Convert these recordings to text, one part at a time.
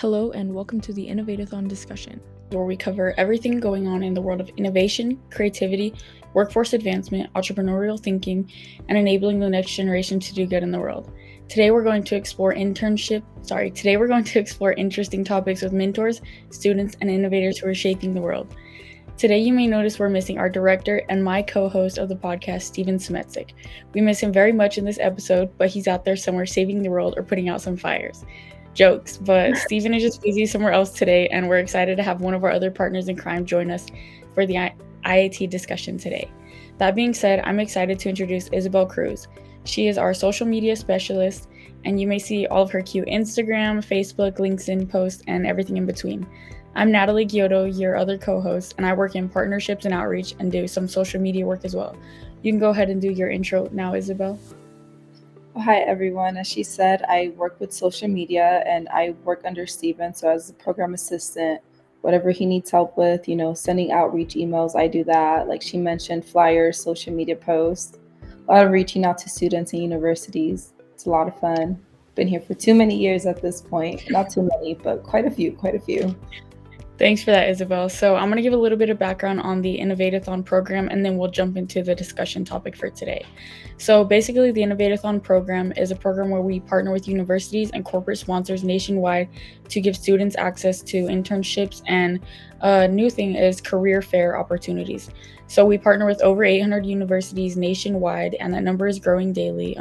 Hello and welcome to the Innovate-A-thon Discussion, where we cover everything going on in the world of innovation, creativity, workforce advancement, entrepreneurial thinking, and enabling the next generation to do good in the world. Today we're going to explore interesting topics with mentors, students, and innovators who are shaping the world. Today you may notice we're missing our director and my co-host of the podcast, Steven Smetsik. We miss him very much in this episode, but he's out there somewhere saving the world or putting out some fires. Jokes, but Steven is just busy somewhere else today, and we're excited to have one of our other partners in crime join us for the IAT discussion today. That being said, I'm excited to introduce Isabel Cruz. She is our social media specialist, and you may see all of her cute Instagram, Facebook, LinkedIn posts, and everything in between. I'm Natalie Giotto, your other co-host, and I work in partnerships and outreach and do some social media work as well. You can go ahead and do your intro now, Isabel. Hi, everyone. As she said, I work with social media and I work under Steven. So as a program assistant, whatever he needs help with, sending outreach emails, I do that. Like she mentioned, flyers, social media posts, a lot of reaching out to students and universities. It's a lot of fun. Been here for too many years at this point. Not too many, but quite a few. Thanks for that, Isabel. So I'm going to give a little bit of background on the Innovate-A-thon program, and then we'll jump into the discussion topic for today. So basically, the Innovate-A-thon program is a program where we partner with universities and corporate sponsors nationwide to give students access to internships, and a new thing is career fair opportunities. So we partner with over 800 universities nationwide, and that number is growing daily.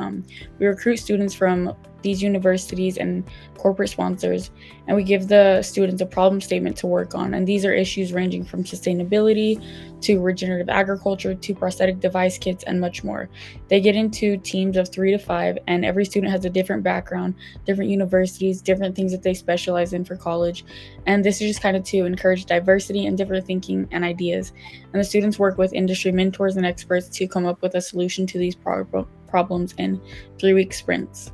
We recruit students from these universities and corporate sponsors, and we give the students a problem statement to work on. And these are issues ranging from sustainability to regenerative agriculture to prosthetic device kits and much more. They get into teams of 3 to 5, and every student has a different background, different universities, different things that they specialize in for college. And this is just kind of to encourage diversity and different thinking and ideas. And the students work with industry mentors and experts to come up with a solution to these problems in 3-week sprints.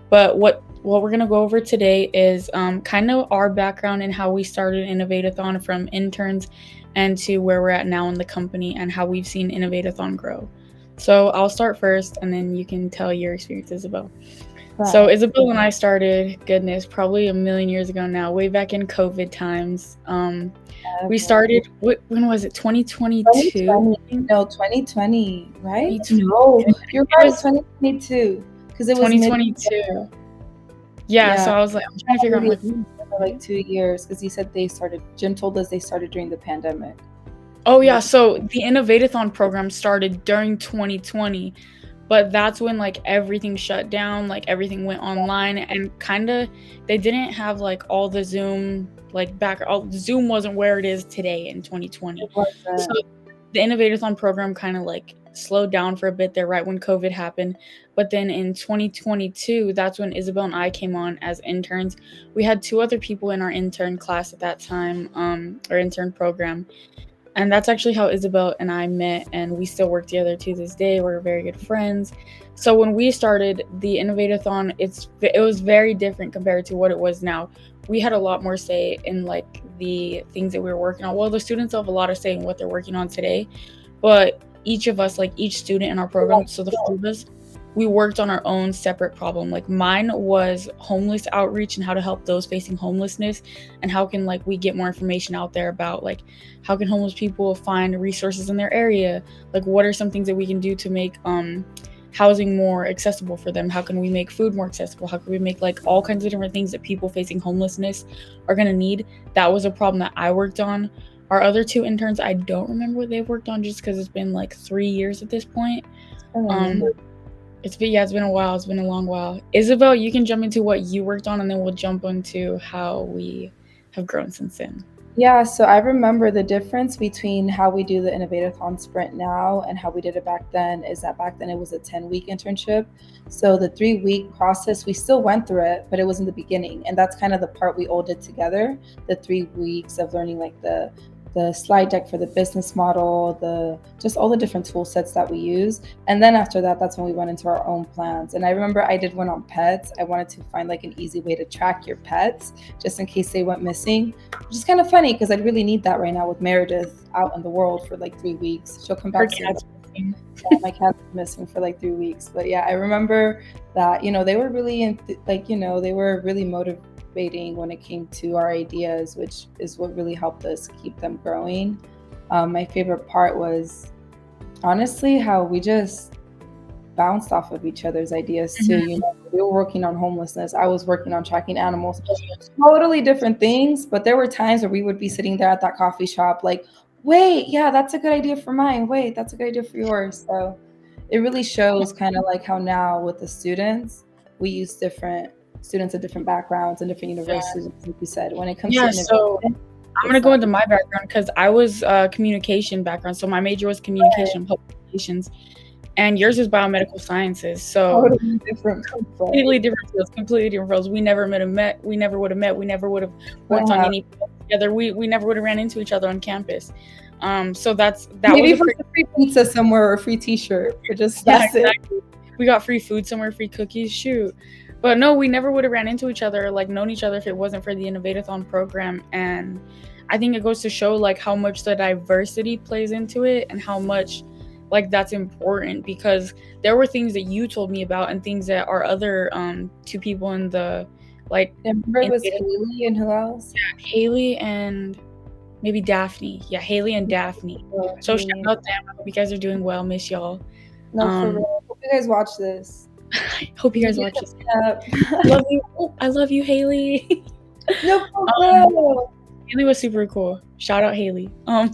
But what we're going to go over today is kind of our background and how we started Innovate-A-thon from interns and to where we're at now in the company and how we've seen Innovate-A-thon grow. So I'll start first, and then you can tell your experience, Isabel. Wow. So Isabel and I started, probably a million years ago now, way back in COVID times. We started, when was it, 2022? 2020, right? No, you're right, 2022. Because it was 2022. Yeah, so I was like, I'm trying to figure out for like 2 years, because he said Jim told us they started during the pandemic. Oh yeah, so the Innovate-A-thon program started during 2020, but that's when like everything shut down, like everything went online, and kind of they didn't have like all the Zoom Zoom wasn't where it is today in 2020. So the Innovate-A-thon program kind of like slowed down for a bit there right when COVID happened. But then in 2022, that's when Isabel and I came on as interns. We had 2 other people in our intern class at that time, our intern program. And that's actually how Isabel and I met, and we still work together to this day. We're very good friends. So when we started the Innovate-A-thon, it was very different compared to what it was now. We had a lot more say in like the things that we were working on. Well, the students have a lot of say in what they're working on today, but each of us, like each student in our program, so the 4 of us, we worked on our own separate problem. Like mine was homeless outreach and how to help those facing homelessness, and how can like we get more information out there about like how can homeless people find resources in their area, like what are some things that we can do to make housing more accessible for them, how can we make food more accessible, how can we make like all kinds of different things that people facing homelessness are going to need. That was a problem that I worked on. Our other 2 interns, I don't remember what they've worked on just because it's been like 3 years at this point. It's been a while. It's been a long while. Isabel, you can jump into what you worked on, and then we'll jump into how we have grown since then. Yeah, so I remember the difference between how we do the Innovate-A-thon sprint now and how we did it back then is that back then it was a 10-week internship. So the 3-week process, we still went through it, but it was in the beginning. And that's kind of the part we all did together, the 3 weeks of learning like the slide deck for the business model, just all the different tool sets that we use. And then after that, that's when we went into our own plans. And I remember I did one on pets. I wanted to find like an easy way to track your pets just in case they went missing, which is kind of funny because I'd really need that right now with Meredith out in the world for like 3 weeks. She'll come back soon. Yeah, my cat's missing for like 3 weeks. But yeah, I remember that, they were really they were really incubating when it came to our ideas, which is what really helped us keep them growing. My favorite part was honestly how we just bounced off of each other's ideas too. Mhm. You know, we were working on homelessness. I was working on tracking animals. Totally different things, but there were times where we would be sitting there at that coffee shop, like, wait, yeah, that's a good idea for mine. Wait, that's a good idea for yours. So it really shows kind of like how now with the students, we use different students of different backgrounds and different Yeah. universities, like you said. When it comes to Yeah, so innovation, I'm gonna it's go like into my background because I was communication background. So my major was communication, public relations, and yours is biomedical sciences. So totally different people. completely different fields, completely different fields. We never met. We never would have met. We never would have worked on any project together. We never would have ran into each other on campus. So that Maybe was a for pretty a free pizza somewhere or a free T-shirt, but just yeah, that's it. exactly. We got free food somewhere, free cookies, shoot. But no, we never would have ran into each other, like known each other if it wasn't for the Innovate-A-thon program. And I think it goes to show like how much the diversity plays into it and how much like that's important, because there were things that you told me about and things that our other two people in the like Remember it was Innovate-A-thon, Haley and who else? Haley and maybe Daphne. Yeah, Haley and Daphne. Oh, So shout Haley. out them. I hope you guys are doing well. Miss y'all. No, for Um, real. Hope you guys watch this. I hope you guys watch this. Yeah. Love you. Oh, I love you, Haley. No, for um, real. Haley was super cool. Shout out Haley. For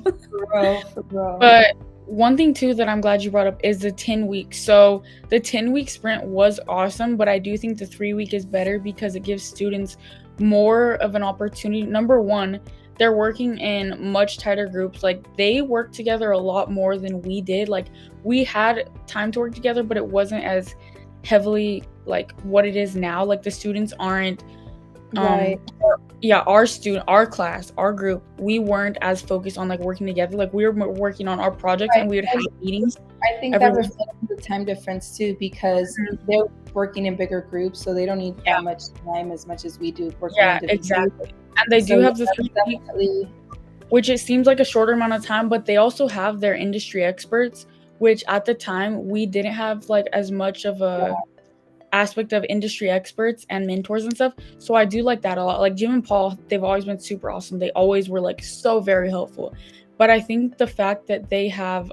real, for real. But one thing too that I'm glad you brought up is the 10 weeks. So the 10-week sprint was awesome, but I do think the 3-week is better because it gives students more of an opportunity. Number one, they're working in much tighter groups. Like they work together a lot more than we did. Like we had time to work together, but it wasn't as heavily like what it is now. Like the students aren't Right. yeah, our class, our group, we weren't as focused on like working together. Like we were working on our projects Right. and we would have meetings I think every that week. reflects the time difference too, because Mhm. they're working in bigger groups, so they don't need Yeah, that much time as much as we do working yeah, individually. exactly. And they So do yeah, have the that's 3 weeks, definitely which it seems like a shorter amount of time, but they also have their industry experts, which at the time we didn't have like as much of a aspect of industry experts and mentors and stuff. So I do like that a lot. Like Jim and Paul, they've always been super awesome. They always were like so very helpful. But I think the fact that they have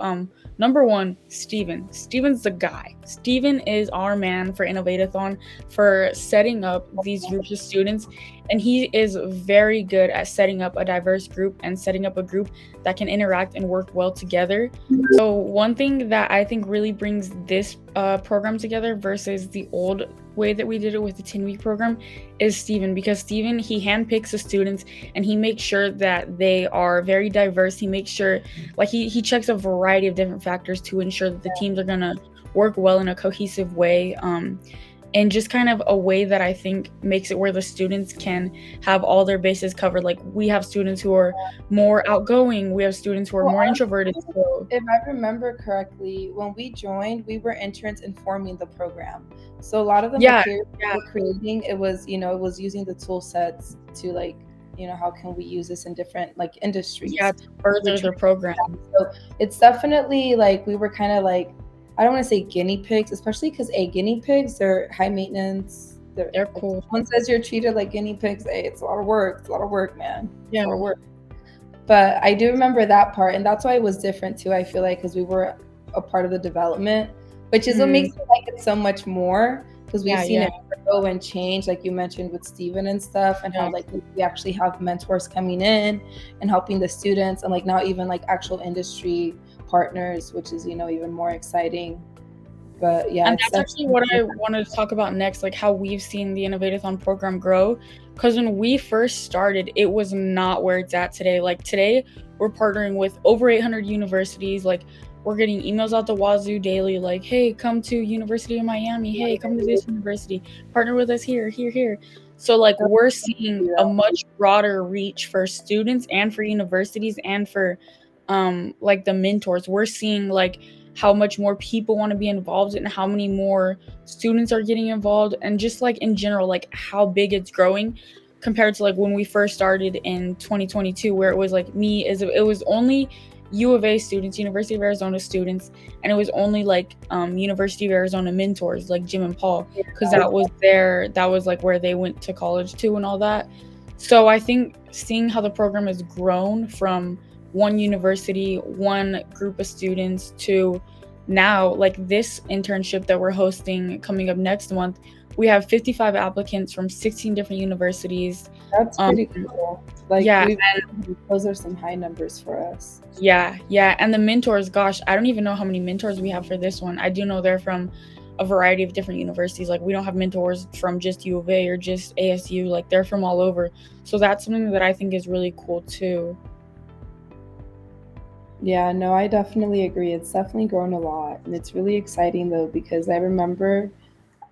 number one, Steven's the guy. Steven is our man for Innovate-A-thon, for setting up these groups of students, and he is very good at setting up a diverse group and setting up a group that can interact and work well together. So one thing that I think really brings this program together versus the old way that we did it with the 10-week program is Steven, because Steven, he handpicks the students and he makes sure that they are very diverse. He makes sure like he checks a variety of different factors to ensure that the teams are gonna work well in a cohesive way. And just kind of a way that I think makes it where the students can have all their bases covered. Like we have students who are more outgoing, we have students who are more introverted. So if I remember correctly, when we joined, we were interns informing the program. So a lot of the yeah, materials we yeah, were creating, it was, it was using the tool sets to like, how can we use this in different like industries. yeah, to further the program. So it's definitely like we were kind of like, I don't want to say guinea pigs, especially because guinea pigs, they're high maintenance. They're cool. If someone says you're treated like guinea pigs, it's a lot of work. It's a lot of work, man. Yeah. It's a lot of work. But I do remember that part, and that's why it was different too. I feel like because we were a part of the development, which is what makes me like it so much more, because we've seen it grow and change, like you mentioned with Steven and stuff, and how like we actually have mentors coming in and helping the students, and like now even like actual industry partners, which is even more exciting. But yeah, and that's actually what I wanted to talk about next, like how we've seen the Innovate-A-thon program grow. Because when we first started, it was not where it's at today. Like today, we're partnering with over 800 universities. Like we're getting emails out the wazoo daily, like, hey, come to University of Miami. Hey, come to this university. Partner with us here, here, here. So like we're seeing a much broader reach for students and for universities and for like the mentors. We're seeing like how much more people want to be involved and how many more students are getting involved, and just like in general, like how big it's growing compared to like when we first started in 2022, where it was like it was only U of A students, University of Arizona students, and it was only like University of Arizona mentors like Jim and Paul, because that was like where they went to college too and all that. So I think seeing how the program has grown from one university, one group of students, to now like this internship that we're hosting coming up next month, we have 55 applicants from 16 different universities. That's pretty cool. Like, yeah, those are some high numbers for us. Yeah. And the mentors, gosh, I don't even know how many mentors we have for this one. I do know they're from a variety of different universities. Like, we don't have mentors from just U of A or just ASU. Like, they're from all over. So that's something that I think is really cool too. Yeah, no, I definitely agree. It's definitely grown a lot. And it's really exciting though, because I remember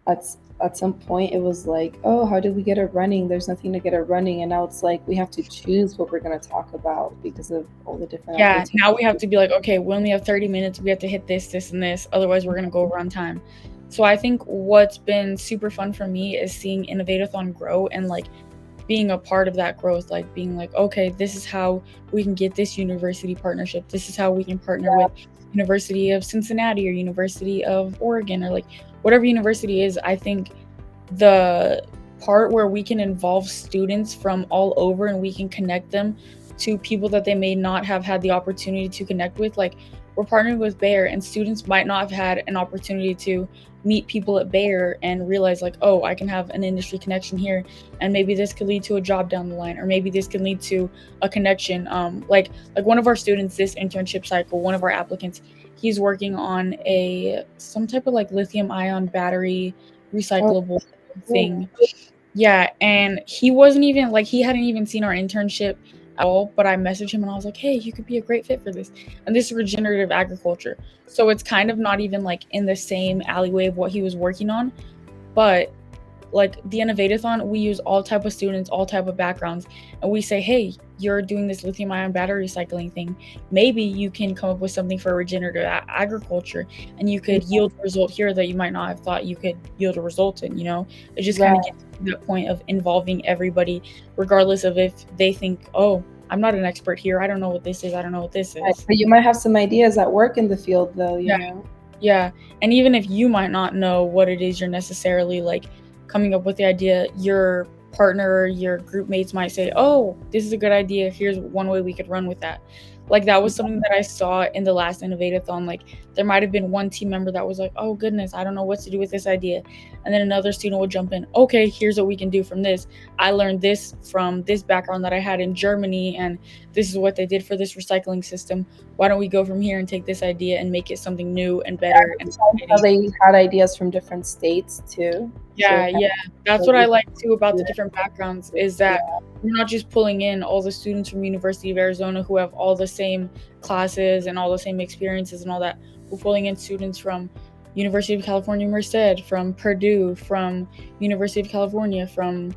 at some point it was like, oh, how did we get it running? There's nothing to get it running. And now it's like we have to choose what we're going to talk about because of all the different now we have to be like, okay, we only have 30 minutes. We have to hit this and this. Otherwise, we're going to go over on time. So I think what's been super fun for me is seeing Innovate-A-thon grow and like being a part of that growth, like being like, okay, this is how we can get this university partnership. This is how we can partner with University of Cincinnati or University of Oregon or like whatever university is. I think the part where we can involve students from all over and we can connect them to people that they may not have had the opportunity to connect with. Like, we're partnering with Bayer, and students might not have had an opportunity to meet people at Bayer and realize like, oh, I can have an industry connection here, and maybe this could lead to a job down the line, or maybe this could lead to a connection. Like one of our students this internship cycle, one of our applicants, he's working on some type of like lithium ion battery recyclable thing. Yeah, and he wasn't even like, he hadn't even seen our internship at all, but I messaged him and I was like, hey, you could be a great fit for this. And this is regenerative agriculture. So it's kind of not even like in the same alleyway of what he was working on, but like the Innovate-A-thon, we use all type of students, all type of backgrounds, and we say, hey, you're doing this lithium ion battery recycling thing. Maybe you can come up with something for regenerative agriculture, and you could yield a result here that you might not have thought you could yield a result in. It just kind of gets to that point of involving everybody, regardless of if they think, oh, I'm not an expert here, I don't know what this is, I don't know what this is. But you might have some ideas that work in the field though, you know? Yeah, and even if you might not know what it is you're necessarily like coming up with the idea, your partner, your group mates might say, oh, this is a good idea, here's one way we could run with that. Like, that was something that I saw in the last Innovate-A-thon. Like, there might have been one team member that was like, oh goodness, I don't know what to do with this idea, and then another student would jump in, okay, here's what we can do from this. I learned this from this background that I had in Germany, and this is what they did for this recycling system. Why don't we go from here and take this idea and make it something new and better? And how they had ideas from different states too. Yeah, that's what I like too about the different backgrounds, is that we're not just pulling in all the students from University of Arizona who have all the same classes and all the same experiences and all that. We're pulling in students from University of California, Merced, from Purdue, from University of California, from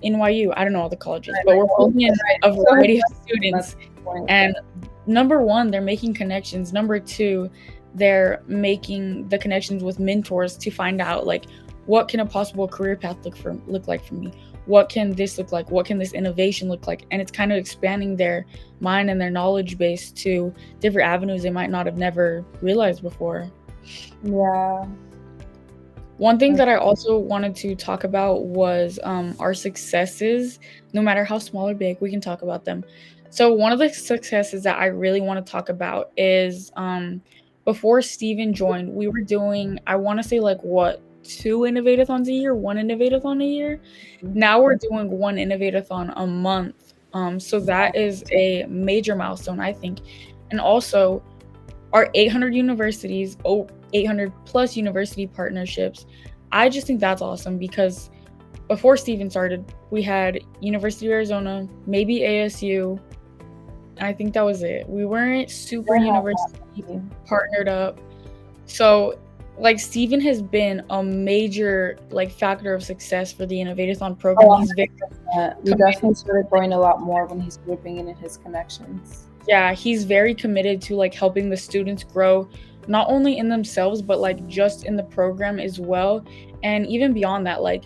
NYU. I don't know all the colleges, but we're pulling in a variety of students. And number one, they're making connections. Number two, they're making the connections with mentors to find out like, what can a possible career path look like for me? What can this look like? What can this innovation look like? And it's kind of expanding their mind and their knowledge base to different avenues they might not have never realized before. Yeah. One thing that I also wanted to talk about was our successes. No matter how small or big, we can talk about them. So one of the successes that I really want to talk about is before Steven joined, we were doing, I want to say like 2 Innovate-A-thons a year, 1 Innovate-A-thon a year. Now we're doing 1 Innovate-A-thon a month. So that is a major milestone, I think. And also our 800 universities, 800 plus university partnerships. I just think that's awesome, because before Steven started, we had University of Arizona, maybe ASU, and I think that was it. We weren't super university partnered up. So like, Steven has been a major like factor of success for the Innovate-A-thon program. We definitely started growing a lot more when he started bringing in his connections. Yeah, he's very committed to like helping the students grow, not only in themselves, but like just in the program as well. And even beyond that, like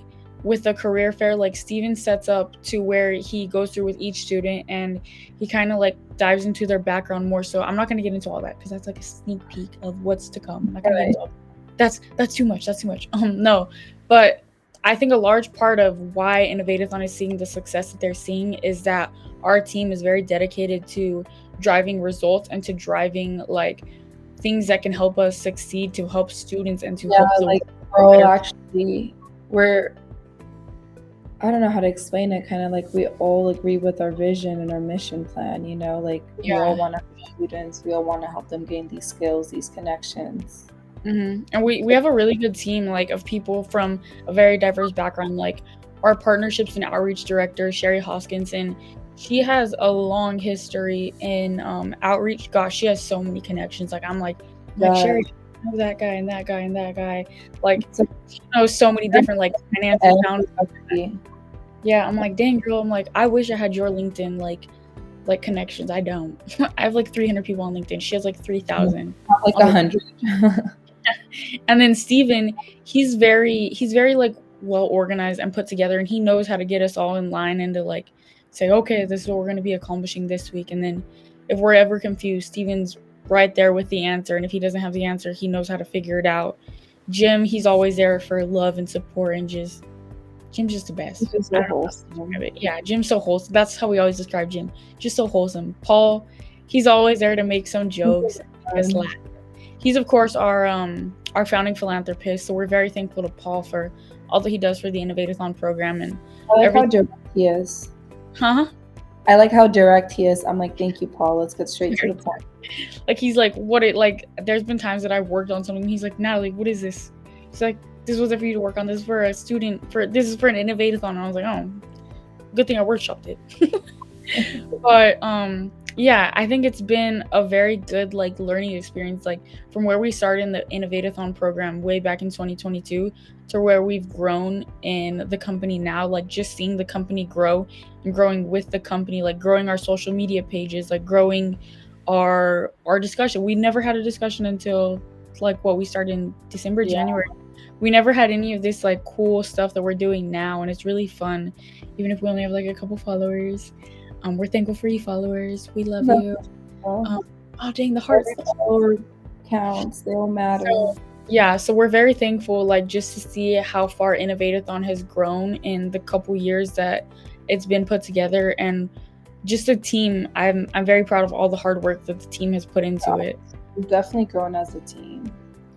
with the career fair, like Steven sets up to where he goes through with each student and he kind of like dives into their background more. So I'm not going to get into all that because that's like a sneak peek of what's to come. I'm not gonna get into all that. That's too much. No, but I think a large part of why Innovate-A-thon is seeing the success that they're seeing is that our team is very dedicated to driving results and to driving like things that can help us succeed, to help students and to help the world. Actually, I don't know how to explain it, kind of like we all agree with our vision and our mission plan, you know, like we all want to help students, we all want to help them gain these skills, these connections. And we have a really good team like of people from a very diverse background. Like our partnerships and outreach director, Sherry Hoskinson, she has a long history in outreach. Gosh, she has so many connections. Like I'm like Sherry, I know that guy and that guy and that guy. Like she knows so many different like finance accounts. Yeah, I'm like, dang girl, I'm like, I wish I had your LinkedIn like connections. I don't. I have like 300 people on LinkedIn. She has like 3,000. Like 100. And then Steven, he's very like well organized and put together, and he knows how to get us all in line and to like say, okay, this is what we're going to be accomplishing this week. And then if we're ever confused, Steven's right there with the answer, and if he doesn't have the answer, he knows how to figure it out. Jim, he's always there for love and support, and Jim's just the best. He's just so wholesome. Yeah, Jim's so wholesome. That's how we always describe Jim. Just so wholesome. Paul, he's always there to make some jokes and make us laugh. He's of course our founding philanthropist, so we're very thankful to Paul for all that he does for the Innovate-A-thon program. And I like how direct he is. I like how direct he is. I'm like, thank you, Paul. Let's get straight to the point. Like he's like, there's been times that I've worked on something and he's like, Natalie, what is this? He's like, this wasn't for you to work on. This is for a student. This is for an Innovate-A-thon. And I was like, oh, good thing I workshopped it. But yeah, I think it's been a very good like learning experience, like from where we started in the Innovate-A-thon program way back in 2022 to where we've grown in the company now. Like just seeing the company grow and growing with the company, like growing our social media pages, like growing our discussion. We never had a discussion until like we started in December, January. We never had any of this like cool stuff that we're doing now, and it's really fun, even if we only have like a couple followers. We're thankful for you followers. We love you. Oh dang, the hearts counts. They all matter. So we're very thankful, like just to see how far Innovate-A-thon has grown in the couple years that it's been put together, and just the team. I'm very proud of all the hard work that the team has put into it. We've definitely grown as a team.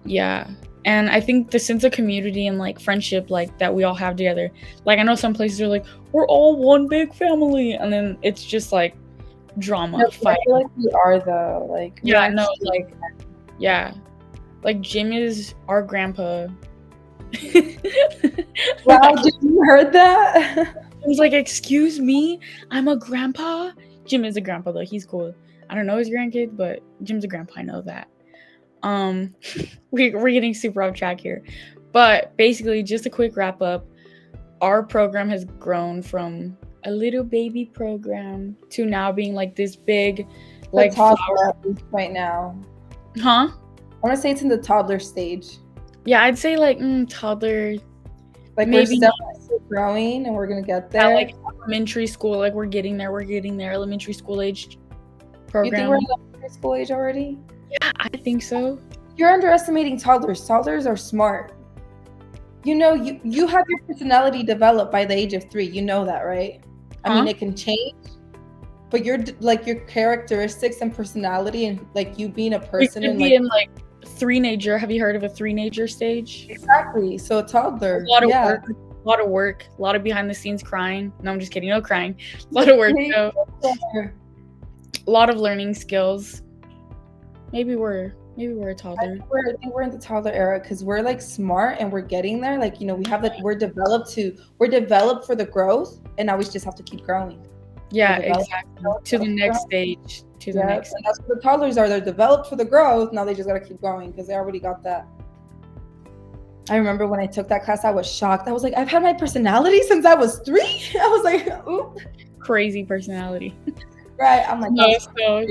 Yeah. And I think the sense of community and like friendship like that we all have together. Like I know some places are like, we're all one big family, and then it's just like drama, fight. I feel like we are though. Like like Jim is our grandpa. Wow, did you heard that? I was like, excuse me, I'm a grandpa. Jim is a grandpa though. He's cool. I don't know his grandkid, but Jim's a grandpa. I know that. We're getting super off track here, but basically just a quick wrap up. Our program has grown from a little baby program to now being like this big like toddler right now. I want to say it's in the toddler stage. Yeah, I'd say like toddler, like maybe we're definitely still growing and we're gonna get there. Yeah, like elementary school, like we're getting there elementary school age program. You think we're in elementary school age already? Yeah, I think so. You're underestimating toddlers. Toddlers are smart. You know, you have your personality developed by the age of 3. You know that, right? I mean, it can change, but your characteristics and personality and like you being a person and in like three-nager. Have you heard of a three-nager stage? Exactly. So a toddler. A lot of work, a lot of behind the scenes crying. No, I'm just kidding. No crying. A lot of work. So, a lot of learning skills. Maybe we're a toddler. I think we're in the toddler era because we're like smart and we're getting there. Like, you know, we're developed for the growth, and now we just have to keep growing. Yeah, exactly. To the next stage. And that's what the toddlers are. They're developed for the growth. Now they just gotta keep growing because they already got that. I remember when I took that class, I was shocked. I was like, I've had my personality since I was 3. I was like, ooh. Crazy personality. Right. I'm like, no, so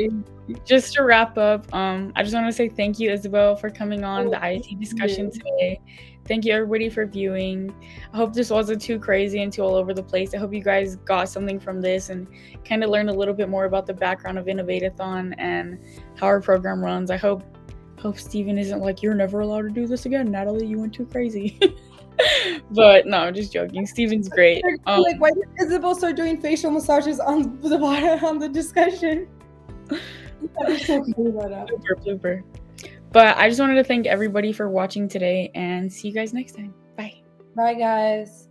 just to wrap up, I just want to say thank you, Isabel, for coming on the IAT discussion today. thank you everybody for viewing. I hope this wasn't too crazy and too all over the place. I hope you guys got something from this and kind of learned a little bit more about the background of Innovate-A-thon and how our program runs. I hope Steven isn't like, you're never allowed to do this again, Natalie, you went too crazy. But no, I'm just joking. Steven's great. Like, why did Isabel start doing facial massages on the bottom on the discussion? Blooper. But I just wanted to thank everybody for watching today and see you guys next time. Bye. Bye, guys.